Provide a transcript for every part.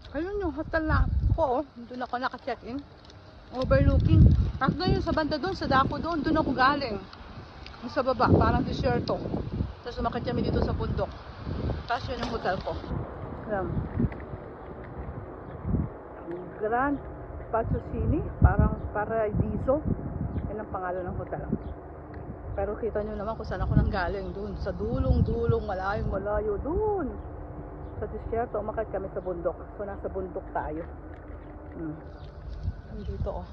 Ayun yung hotel na ko, oh. Doon ako naka-check-in. Overlooking. Tapos ngayon sa banda doon, sa dako doon, doon ako galing. Yung sa baba, parang desierto. Tapos umakit kami dito sa bundok. Tapos yun yung hotel ko. Ayan. Grand Patrocini, parang Paradiso. Yan ang pangalan ng hotel. Pero kita nyo naman kung saan ako nang galing. Doon, sa dulong-dulong, malayong-malayo. Doon! Sa desierto, umakit kami sa bundok. So, nasa bundok tayo. Dito, oh.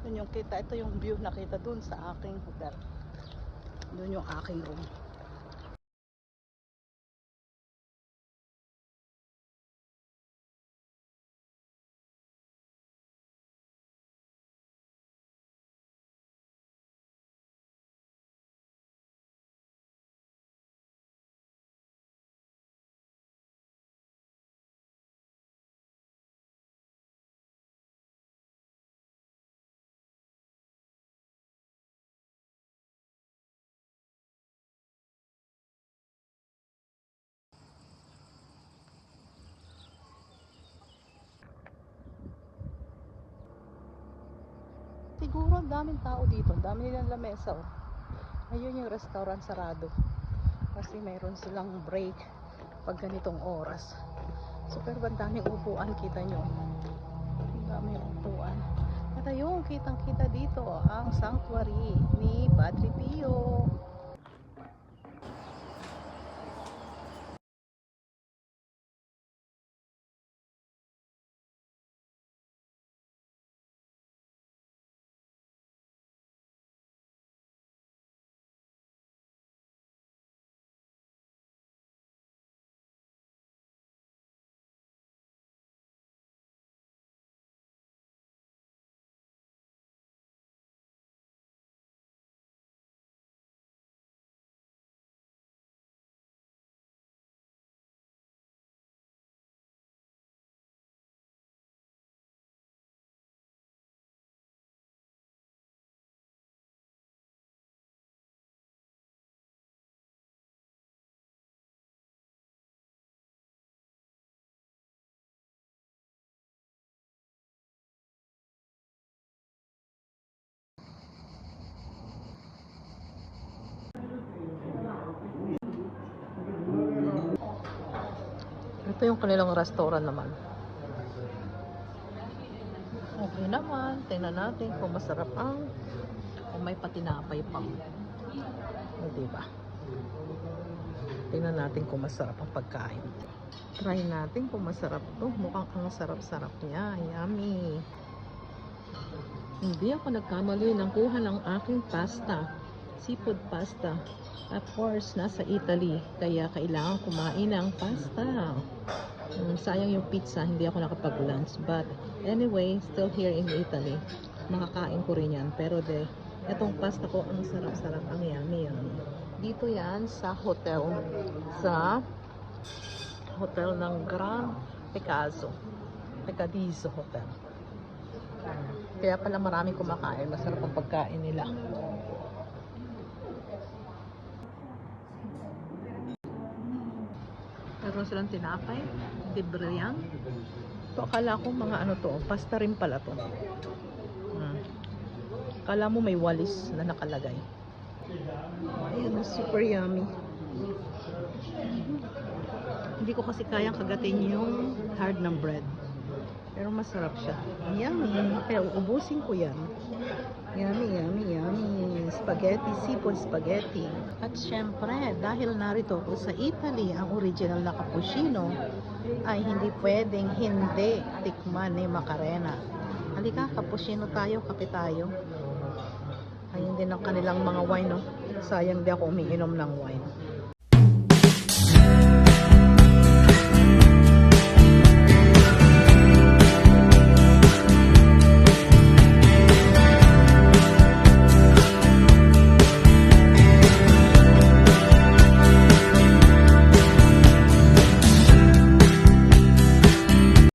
Yun yung kita. Ito yung view nakita doon sa aking hotel. Doon yung aking room. Siguro ang daming tao dito. Ang dami nilang lamesa, oh. Ayun yung restaurant sarado. Kasi mayroon silang break pag ganitong oras. So, pero ang daming upuan, kita nyo. Ang daming upuan. At ayun, kitang-kita dito ang sanctuary ni Padre Pio. Ito yung kanilang restaurant naman. Okay naman. Tingnan natin kung masarap ang kung may patinapay pa. O, diba? Tingnan natin kung masarap ang pagkain. Try natin kung masarap to. Mukhang ang sarap-sarap niya. Yummy! Hindi ako nagkamali ng kuha ng aking pasta. Seafood pasta. Of course, nasa Italy. Kaya kailangan kumain ng pasta. Sayang yung pizza. Hindi ako nakapag-lunch. But anyway, still here in Italy. Makakain ko rin yan. Pero itong pasta ko, ang sarap-sarap. Ang yummy. Dito yan sa hotel. Sa hotel ng Grand Pecadizo Hotel. Kaya pala maraming kumakain. Masarap ang pagkain nila. Meron silang tinapay, libre yan. Ito, akala ko mga ano to, pasta rin pala to. Akala mo may walis na nakalagay. Ayan, super yummy. Hindi ko kasi kayang kagatin yung hard ng bread. Pero masarap siya. Yummy. Kaya uubusin ko yan. Yummy. Spaghetti, seafood spaghetti. At syempre, dahil narito ko sa Italy, ang original na cappuccino, ay hindi pwedeng hindi tikman ni Macarena. Halika, cappuccino tayo, kape tayo. Ayun din ang kanilang mga wine, no? Sayang di ako umiinom ng wine.